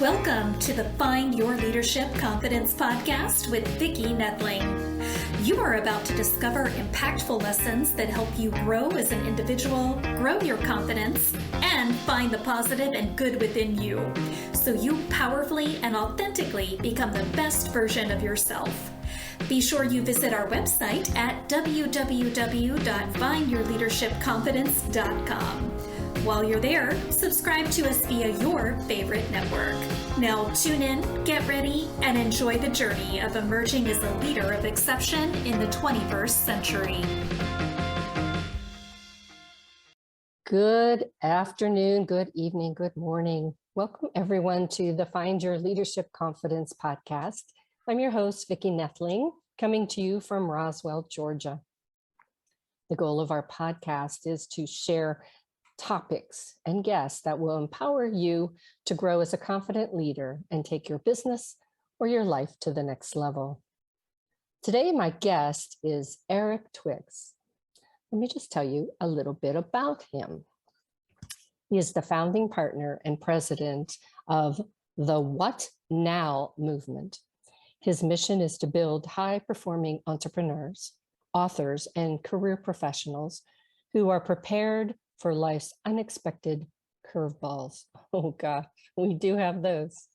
Welcome to the Find Your Leadership Confidence podcast with Vicki Nedling. You are about to discover impactful lessons that help you grow as an individual, grow your confidence, and find the positive and good within you, so you powerfully and authentically become the best version of yourself. Be sure you visit our website at www.findyourleadershipconfidence.com. While you're there, subscribe to us via your favorite network. Now tune in, get ready, and enjoy the journey of emerging as a leader of exception in the 21st century. Good afternoon, good evening, good morning. Welcome everyone to the Find Your Leadership Confidence podcast. I'm your host, Vicki Nedling, coming to you from Roswell, Georgia. The goal of our podcast is to share topics and guests that will empower you to grow as a confident leader and take your business or your life to the next level. Today, my guest is Eric Twiggs. Let me just tell you a little bit about him. He is the founding partner and president of the What Now movement. His mission is to build high-performing entrepreneurs, authors, and career professionals who are prepared for life's unexpected curveballs. Oh gosh, we do have those.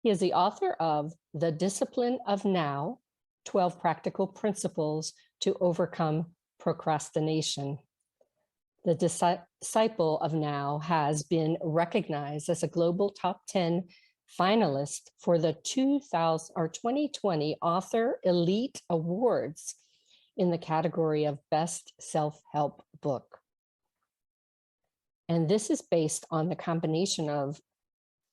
He is the author of The Discipline of Now, 12 Practical Principles to Overcome Procrastination. The Disciple of Now has been recognized as a global top 10 finalist for the 2020 Author Elite Awards in the category of Best Self-Help Book. And this is based on the combination of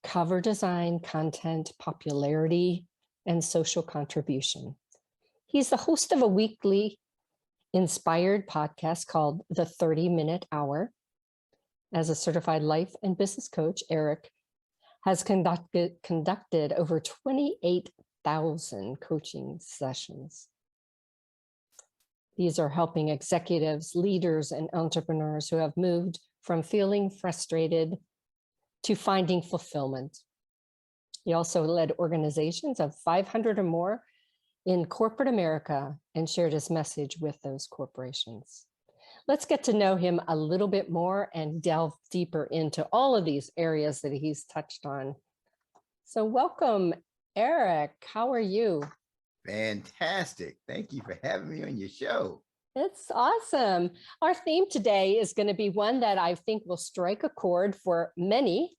cover design, content, popularity, and social contribution. He's the host of a weekly inspired podcast called The 30-Minute Hour. As a certified life and business coach, Eric has conducted over 28,000 coaching sessions. These are helping executives, leaders, and entrepreneurs who have moved from feeling frustrated to finding fulfillment. He also led organizations of 500 or more in corporate America and shared his message with those corporations. Let's get to know him a little bit more and delve deeper into all of these areas that he's touched on. So welcome, Eric. How are you? Fantastic. Thank you for having me on your show. It's awesome. Our theme today is going to be one that I think will strike a chord for many.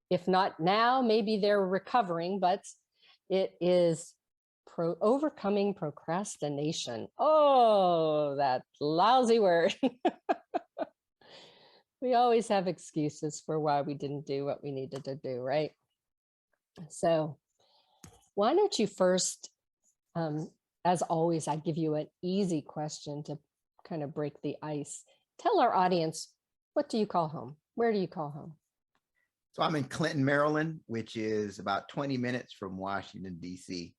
If not now, maybe they're recovering, but it is overcoming procrastination. Oh, that lousy word. We always have excuses for why we didn't do what we needed to do, right? So why don't you first, as always, I give you an easy question to kind of break the ice. Tell our audience, what do you call home? Where do you call home? So I'm in Clinton, Maryland, which is about 20 minutes from Washington, D.C.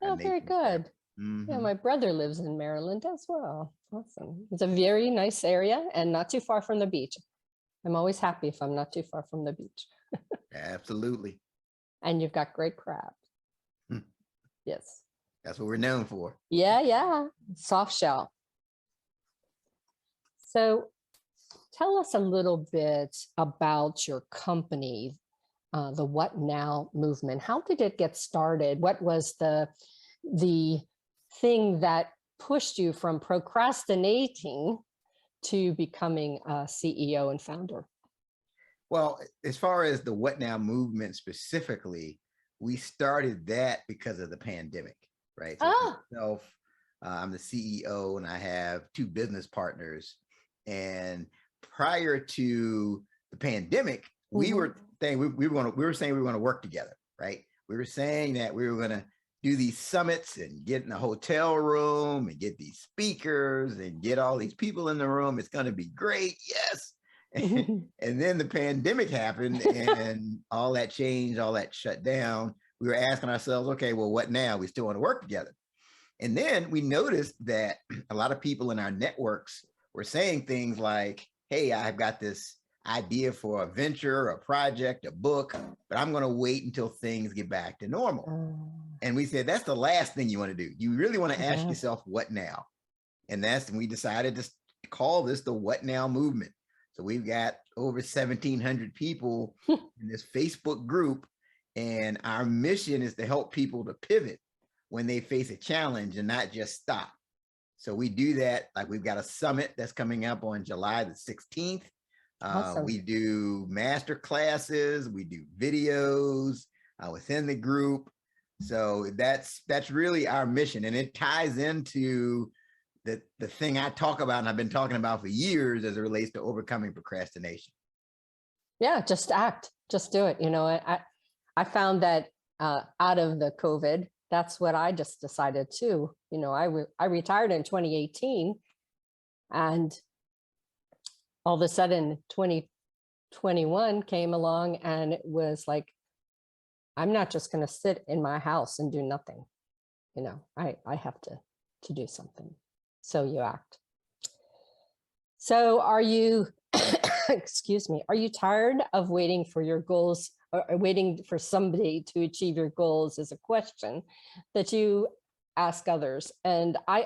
Oh, very good. Mm-hmm. Yeah, my brother lives in Maryland as well. Awesome. It's a very nice area and not too far from the beach. I'm always happy if I'm not too far from the beach. Absolutely. And you've got great crab. Yes. That's what we're known for. Yeah. Soft shell. So tell us a little bit about your company, the What Now movement. How did it get started? What was the thing that pushed you from procrastinating to becoming a CEO and founder? Well, as far as the What Now movement specifically, we started that because of the pandemic. Right. So I'm the CEO and I have two business partners. And prior to the pandemic, we were saying we were going to work together. Right. We were saying that we were going to do these summits and get in a hotel room and get these speakers and get all these people in the room. It's going to be great. Yes. And then the pandemic happened and all that changed, all that shut down. We were asking ourselves, okay, well, what now? We still want to work together. And then we noticed that a lot of people in our networks were saying things like, hey, I've got this idea for a venture, a project, a book, but I'm going to wait until things get back to normal. And we said, that's the last thing you want to do. You really want to ask yourself, what now? And that's when we decided to call this the What Now movement. So we've got over 1,700 people in this Facebook group, and our mission is to help people to pivot when they face a challenge and not just stop. So we do that. Like, we've got a summit that's coming up on July the 16th. Awesome. We do master classes, we do videos within the group. So that's really our mission, and it ties into the thing I talk about and I've been talking about for years as it relates to overcoming procrastination. Yeah, just act, just do it. I found that out of the COVID, that's what I just decided too. I retired in 2018, and all of a sudden 2021 came along, and it was like, I'm not just going to sit in my house and do nothing. I have to do something. So you act. So are you, excuse me, are you tired of waiting for your goals, or waiting for somebody to achieve your goals, is a question that you ask others. And I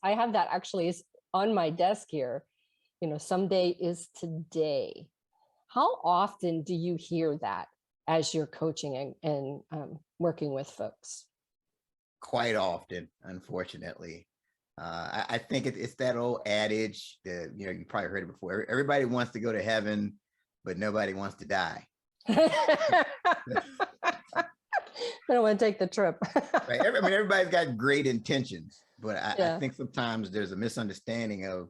have that actually is on my desk here. Someday is today. How often do you hear that as you're coaching and working with folks? Quite often, unfortunately. I think it's that old adage that, you probably heard it before. Everybody wants to go to heaven, but nobody wants to die. I don't want to take the trip. Right. Everybody's got great intentions, but I think sometimes there's a misunderstanding of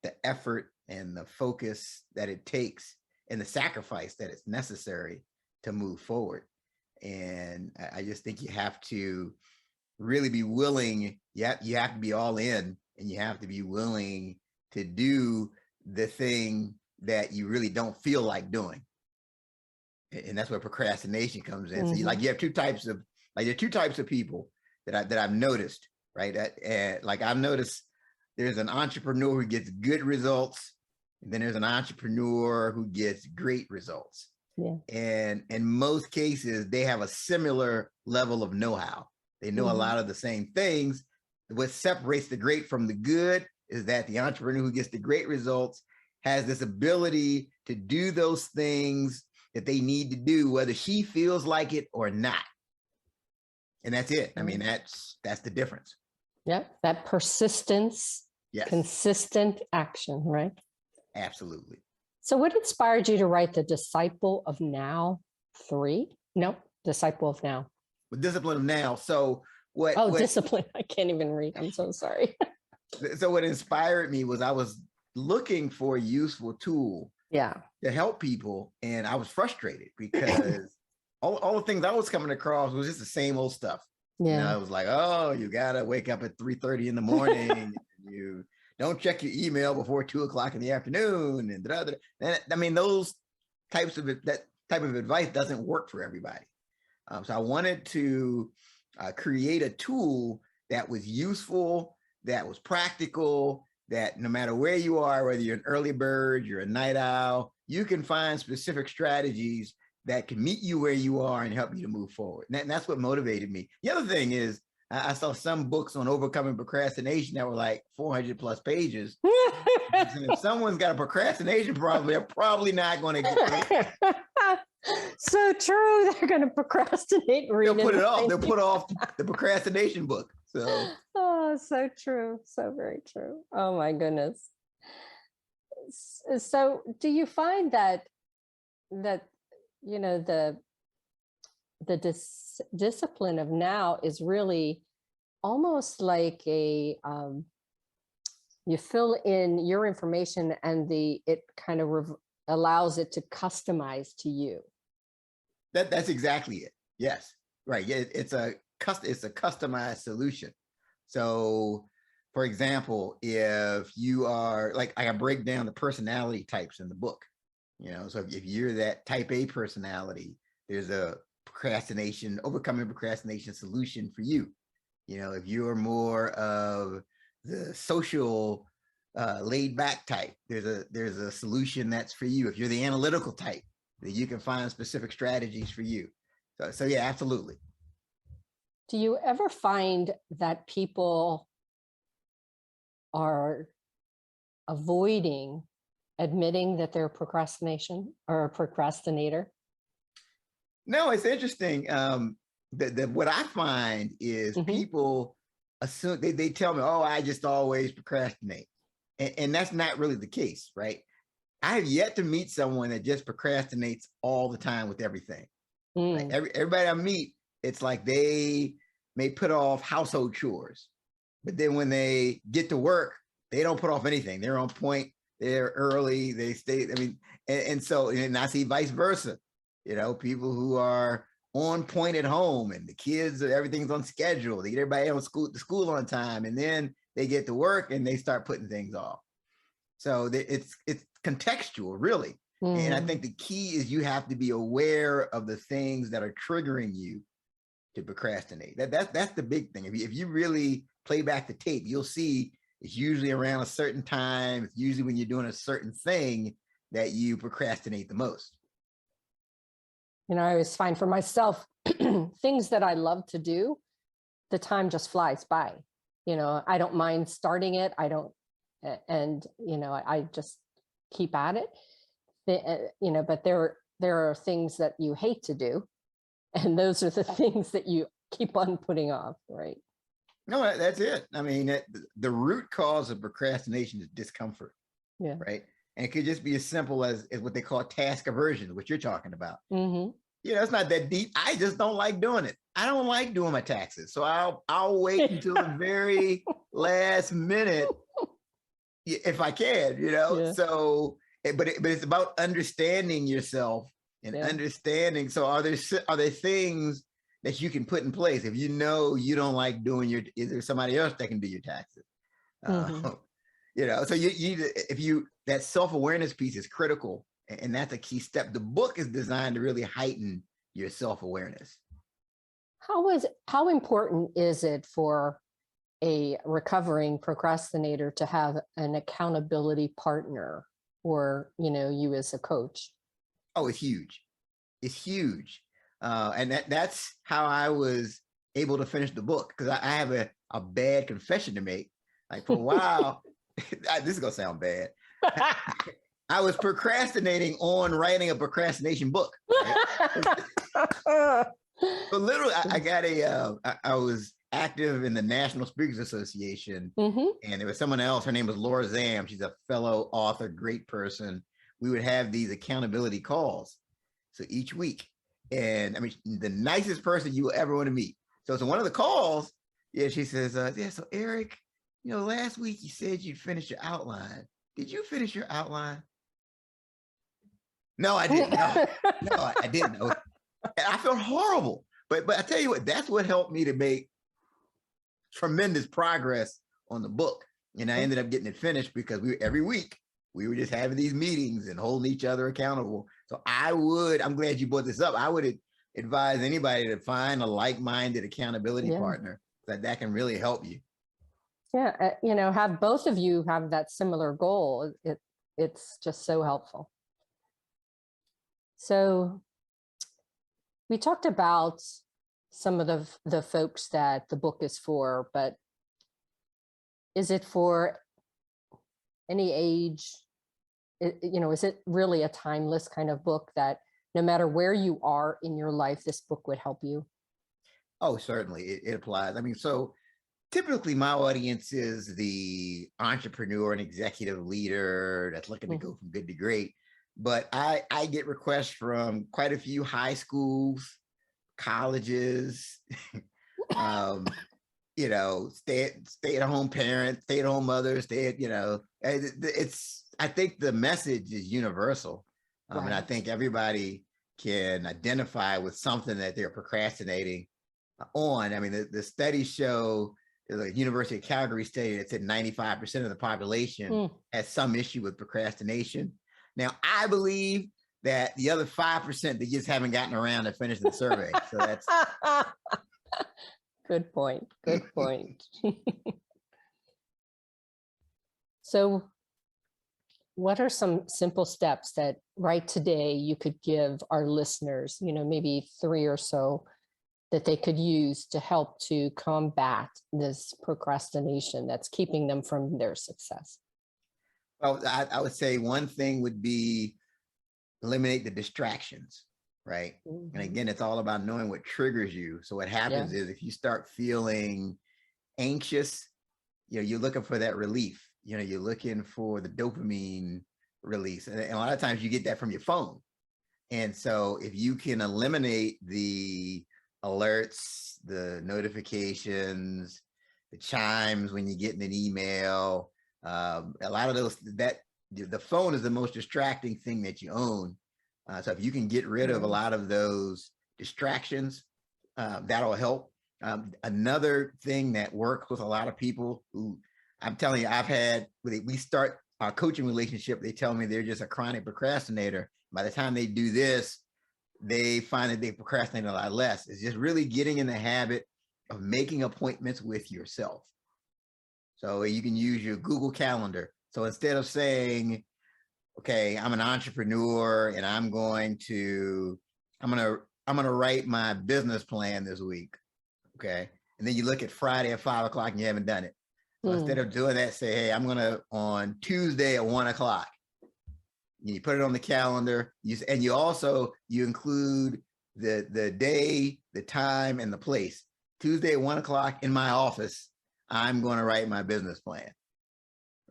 the effort and the focus that it takes and the sacrifice that it's necessary to move forward. And I just think you have to really be willing. You have to be all in, and you have to be willing to do the thing that you really don't feel like doing. And that's where procrastination comes in. So you have two types of, there are two types of people that I've noticed, right? Like, I've noticed there's an entrepreneur who gets good results, and then there's an entrepreneur who gets great results. Yeah. And in most cases, they have a similar level of know-how. They know a lot of the same things. What separates the great from the good is that the entrepreneur who gets the great results has this ability to do those things that they need to do, whether she feels like it or not. And that's it. That's the difference. Yep. That persistence, consistent action, right? Absolutely. So what inspired you to write the Disciple of Now 3? No, Disciple of Now. With Discipline of Now. So what? Discipline. I can't even read. I'm so sorry. So what inspired me was I was looking for a useful tool to help people. And I was frustrated because all the things I was coming across was just the same old stuff. Yeah. I was like, oh, you got to wake up at 3:30 in the morning. You don't check your email before 2:00 in the afternoon. And those that type of advice doesn't work for everybody. So I wanted to create a tool that was useful, that was practical, that no matter where you are, whether you're an early bird, you're a night owl, you can find specific strategies that can meet you where you are and help you to move forward. And that's what motivated me. The other thing is, I saw some books on overcoming procrastination that were like 400 plus pages. And if someone's got a procrastination problem, they're probably not going to get it. So true. They're going to procrastinate. They'll put it off. They'll put off the procrastination book. So true. So very true. Oh my goodness. So do you find that the discipline of now is really almost like a you fill in your information and it kind of allows it to customize to you? That's exactly it. Yes. Right. Yeah, it's a customized solution. So for example, if you are like I break down the personality types in the book, so if you're that type A personality, there's a overcoming procrastination solution for you. If you're more of the social laid back type, there's a solution that's for you. If you're the analytical type, that you can find specific strategies for you. So yeah, absolutely. Do you ever find that people are avoiding admitting that they're procrastination or a procrastinator? No, it's interesting. What I find is people assume they tell me, "Oh, I just always procrastinate," and that's not really the case, right? I have yet to meet someone that just procrastinates all the time with everything. Like everybody I meet, it's like they may put off household chores, but then when they get to work, they don't put off anything. They're on point. They're early. They stay. I mean, and I see vice versa. You know, people who are on point at home and the kids, everything's on schedule. They get everybody on school on time, and then they get to work and they start putting things off. So it's contextual, really. And I think the key is you have to be aware of the things that are triggering you to procrastinate. That's the big thing. If you really play back the tape, you'll see it's usually around a certain time. It's usually when you're doing a certain thing that you procrastinate the most. You know, I always find for myself, things that I love to do, the time just flies by. You know, I don't mind starting it. And, you know, I just keep at it. You know, but there are things that you hate to do. And those are the things that you keep on putting off, right? No, that's it. I mean, the root cause of procrastination is discomfort, right? And it could just be as simple as what they call task aversion, which you're talking about. You know, it's not that deep. I just don't like doing it. I don't like doing my taxes. So I'll wait until the very last minute if I can, you know? So, but it's about understanding yourself and understanding. So are there things that you can put in place if you know you don't like doing is there somebody else that can do your taxes? You know, so that self-awareness piece is critical, and that's a key step. The book is designed to really heighten your self-awareness. How important is it for a recovering procrastinator to have an accountability partner, or, you know, you as a coach? Oh, it's huge. It's huge. And that's how I was able to finish the book, because I have a bad confession to make. Like, for a while, this is gonna sound bad. I was procrastinating on writing a procrastination book. Right? But literally, I was active in the National Speakers Association, and there was someone else. Her name was Laura Zam. She's a fellow author, great person. We would have these accountability calls, so each week. And I mean, the nicest person you will ever want to meet. So one of the calls, she says, so Eric, you know, last week you said you'd finish your outline. Did you finish your outline? No, I didn't. No, I didn't. I felt horrible. But I tell you what, that's what helped me to make tremendous progress on the book. And I ended up getting it finished because every week we were just having these meetings and holding each other accountable. So I'm glad you brought this up. I would advise anybody to find a like-minded accountability partner that can really help you. Yeah, you know, have both of you have that similar goal. It's just so helpful. So we talked about some of the folks that the book is for, but is it for any age? You know, is it really a timeless kind of book that no matter where you are in your life, this book would help you? Oh, certainly. It applies. I mean, so typically my audience is the entrepreneur and executive leader that's looking to go from good to great. But I get requests from quite a few high schools, colleges, you know, stay-at-home parents, stay-at-home mothers, I think the message is universal. And I think everybody can identify with something that they're procrastinating on. I mean, the studies show, the University of Calgary study that said 95% of the population has some issue with procrastination. Now, I believe that the other 5%, they just haven't gotten around to finish the survey. So that's good point. Good point. So what are some simple steps that right today you could give our listeners, maybe 3 or so that they could use to help to combat this procrastination that's keeping them from their success? Well, I would say one thing would be eliminate the distractions, right? Mm-hmm. And again, it's all about knowing what triggers you. So what happens is if you start feeling anxious, you're looking for that relief. You're looking for the dopamine release. And a lot of times you get that from your phone. And so if you can eliminate the alerts, the notifications, the chimes when you get an email, a lot of those, that the phone is the most distracting thing that you own. So if you can get rid of a lot of those distractions, that'll help. Another thing that works with a lot of people who, I'm telling you, we start our coaching relationship, they tell me they're just a chronic procrastinator. By the time they do this, they find that they procrastinate a lot less. It's just really getting in the habit of making appointments with yourself. So you can use your Google Calendar. So instead of saying, okay, I'm an entrepreneur and I'm gonna write my business plan this week. Okay. And then you look at Friday at 5 o'clock and you haven't done it. So instead of doing that, say, hey, I'm on Tuesday at 1 o'clock. You put it on the calendar. You include the day, the time, and the place. Tuesday at 1 o'clock in my office, I'm going to write my business plan.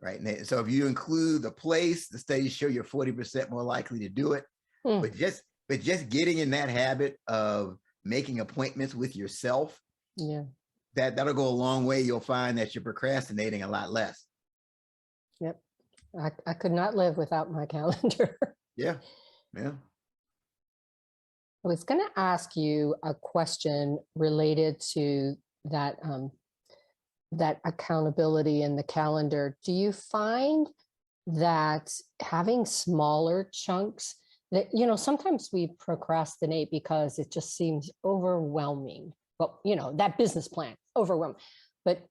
Right. And so if you include the place, the studies show you're 40% more likely to do it. But just getting in that habit of making appointments with yourself, that'll go a long way. You'll find that you're procrastinating a lot less. Yep. I could not live without my calendar. Yeah. I was going to ask you a question related to that accountability in the calendar. Do you find that having smaller chunks that, sometimes we procrastinate because it just seems overwhelming? Well, that business plan, overwhelming. But,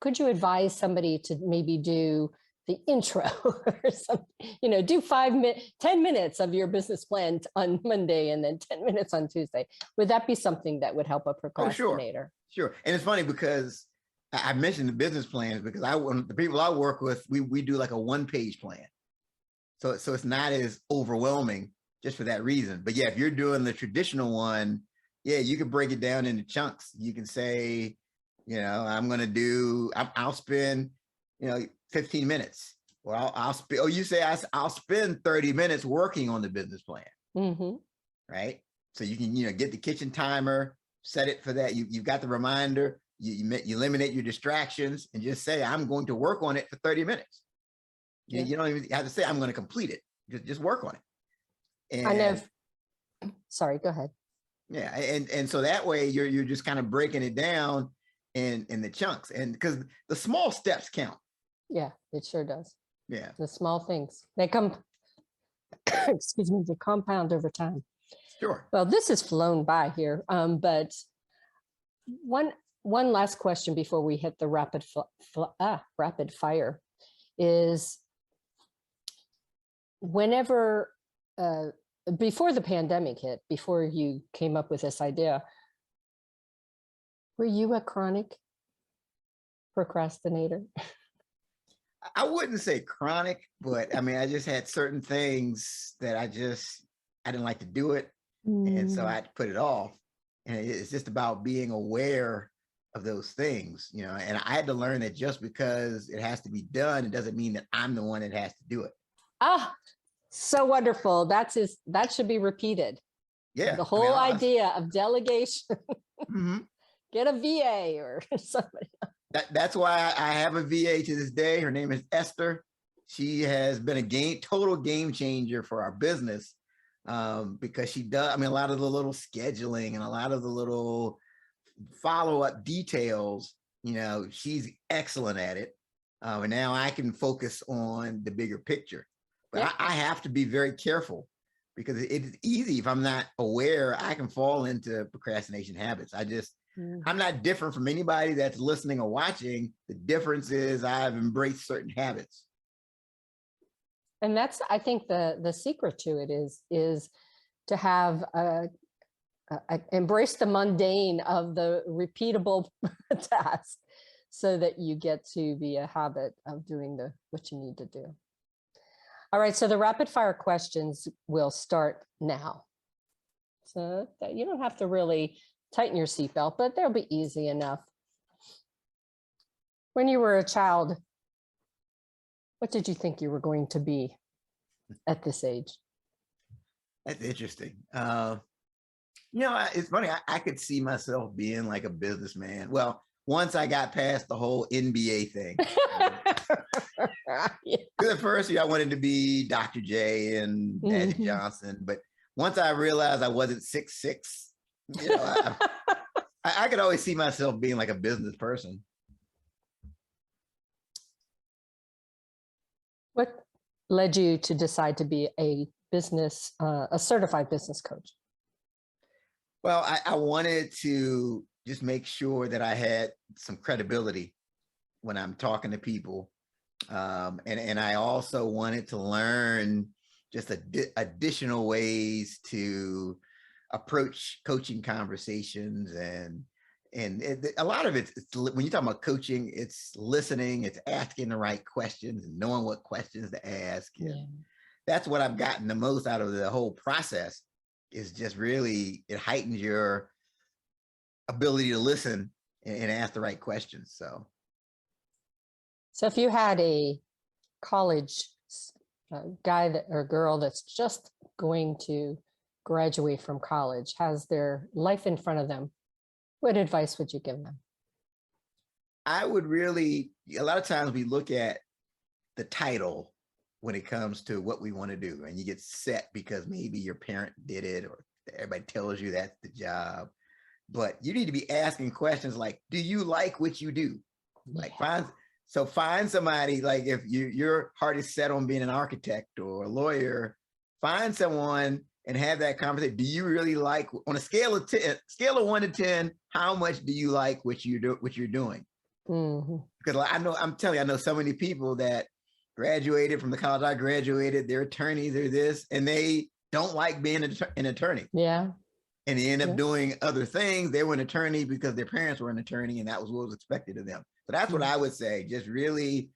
could you advise somebody to maybe do the intro or something, do 10 minutes of your business plan on Monday and then 10 minutes on Tuesday? Would that be something that would help a procrastinator? Oh, sure. And it's funny because I mentioned the business plans because the people I work with, we do like a 1-page plan. So it's not as overwhelming just for that reason. But yeah, if you're doing the traditional one, you can break it down into chunks. You can say, I'll spend, 15 minutes. Well, I'll spend 30 minutes working on the business plan. Mm-hmm. Right. So you can, get the kitchen timer, set it for that. You've got the reminder, you eliminate your distractions and just say, I'm going to work on it for 30 minutes. You don't even have to say, I'm going to complete it. Just work on it. And sorry, go ahead. Yeah. And so that way you're just kind of breaking it down in the chunks, and because the small steps count. Yeah, it sure does. Yeah. The small things, they come, excuse me, they compound over time. Sure. Well, this has flown by here. But one last question before we hit the rapid fire is, whenever, before the pandemic hit, before you came up with this idea, were you a chronic procrastinator? I wouldn't say chronic, but I mean, I just had certain things that I didn't like to do it. And so I had to put it off. And it's just about being aware of those things, and I had to learn that just because it has to be done, it doesn't mean that I'm the one that has to do it. Ah, so wonderful. That should be repeated. Yeah. The whole idea of delegation. Mm-hmm. Get a VA or somebody. That's why I have a VA to this day. Her name is Esther. She has been a total game changer for our business, because she does, a lot of the little scheduling and a lot of the little follow-up details, she's excellent at it. And now I can focus on the bigger picture. But I have to be very careful because it's easy. If I'm not aware, I can fall into procrastination habits. I'm not different from anybody that's listening or watching. The difference is I've embraced certain habits. And that's, I think the secret to it is to have embrace the mundane of the repeatable task so that you get to be a habit of doing what you need to do. All right, so the rapid fire questions will start now. So that you don't have to really tighten your seatbelt, but they'll be easy enough. When you were a child, what did you think you were going to be at this age? That's interesting. It's funny. I could see myself being like a businessman. Well, once I got past the whole NBA thing. The first year I wanted to be Dr. J and Magic Johnson, but once I realized I wasn't 6'6", I could always see myself being like a business person. What led you to decide to be a certified business coach? Well, I wanted to just make sure that I had some credibility when I'm talking to people. And I also wanted to learn just additional ways to approach coaching conversations. And a lot of it's when you're talking about coaching, it's listening, it's asking the right questions and knowing what questions to ask. Yeah. That's what I've gotten the most out of the whole process, is just really, it heightens your ability to listen and ask the right questions. So if you had a college guy or girl that's just going to graduate from college, has their life in front of them, what advice would you give them? I would really, a lot of times we look at the title when it comes to what we want to do, and you get set because maybe your parent did it or everybody tells you that's the job. But you need to be asking questions like, do you like what you do? Like find somebody, like if your heart is set on being an architect or a lawyer, find someone and have that conversation. Do you really like, on a scale of 1 to 10, how much do you like what you're doing? Mm-hmm. Because I'm telling you, I know so many people that graduated from the college I graduated, they're attorneys, they're this, and they don't like being an attorney. Yeah. And they end up doing other things. They were an attorney because their parents were an attorney and that was what was expected of them. So that's what I would say. Just really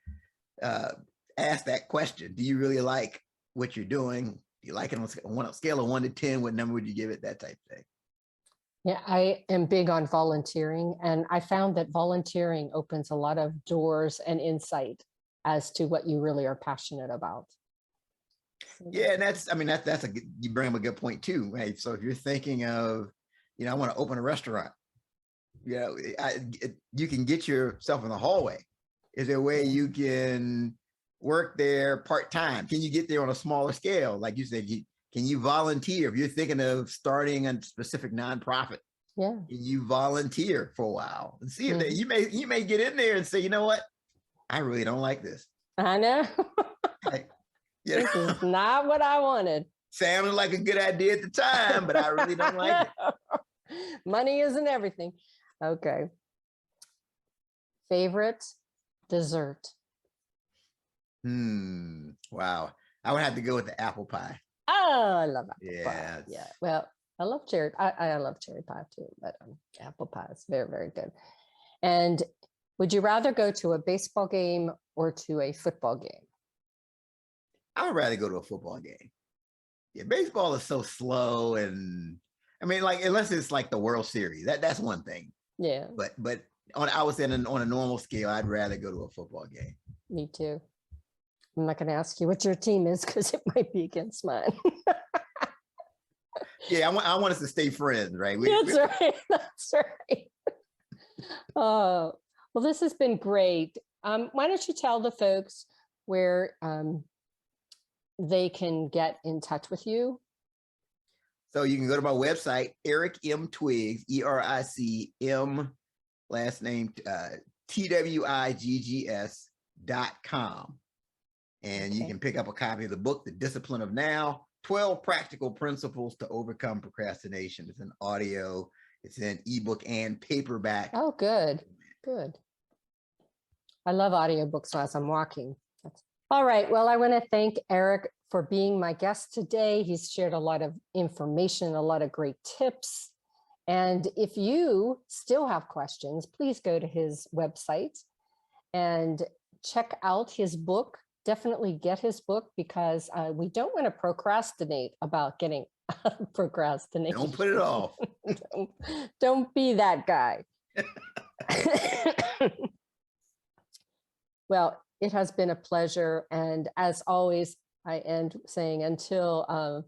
ask that question. Do you really like what you're doing? Do you like it on a scale of 1 to 10? What number would you give it? That type of thing. Yeah, I am big on volunteering. And I found that volunteering opens a lot of doors and insight as to what you really are passionate about. Yeah, and you bring up a good point too, right? So if you're thinking of, I want to open a restaurant, you can get yourself in the hallway. Is there a way you can work there part-time? Can you get there on a smaller scale? Like you said, can you volunteer? If you're thinking of starting a specific nonprofit, can you volunteer for a while and see if you may get in there and say, you know what? I really don't like this. I know. This is not what I wanted. Sounded like a good idea at the time, but I really don't like it. Money isn't everything. Okay. Favorite dessert? Wow. I would have to go with the apple pie. Oh, I love apple pie. Yeah. Well, I love cherry. I love cherry pie too, but apple pie is very, very good. And would you rather go to a baseball game or to a football game? I would rather go to a football game. Yeah, baseball is so slow, and unless it's like the World Series, that's one thing. Yeah. But I would say on a normal scale, I'd rather go to a football game. Me too. I'm not going to ask you what your team is because it might be against mine. Yeah, I want us to stay friends, right? Right. That's right. Oh, well, this has been great. Why don't you tell the folks where they can get in touch with you? So you can go to my website, Eric M. Twiggs, ERICM, last name TWIGGS.com. And you can pick up a copy of the book, The Discipline of Now, 12 Practical Principles to Overcome Procrastination. It's an audio, it's an ebook and paperback. Oh, good. Good. I love audiobooks as I'm walking. All right. Well, I want to thank Eric for being my guest today. He's shared a lot of information, a lot of great tips. And if you still have questions, please go to his website and check out his book. Definitely get his book, because we don't want to procrastinate about getting procrastination. Don't put it off. Don't be that guy. Well, it has been a pleasure. And as always, I end saying, until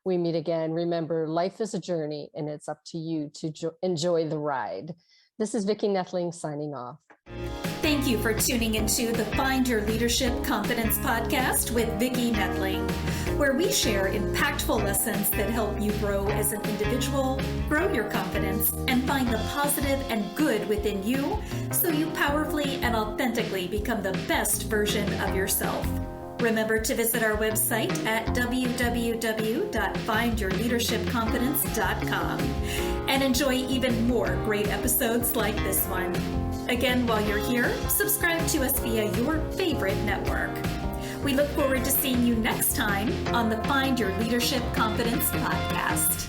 we meet again, remember, life is a journey and it's up to you to enjoy the ride. This is Vicki Nethling signing off. Thank you for tuning into the Find Your Leadership Confidence podcast with Vicki Nethling, where we share impactful lessons that help you grow as an individual, grow your confidence, and find the positive and good within you so you powerfully and authentically become the best version of yourself. Remember to visit our website at www.findyourleadershipconfidence.com and enjoy even more great episodes like this one. Again, while you're here, subscribe to us via your favorite network. We look forward to seeing you next time on the Find Your Leadership Confidence podcast.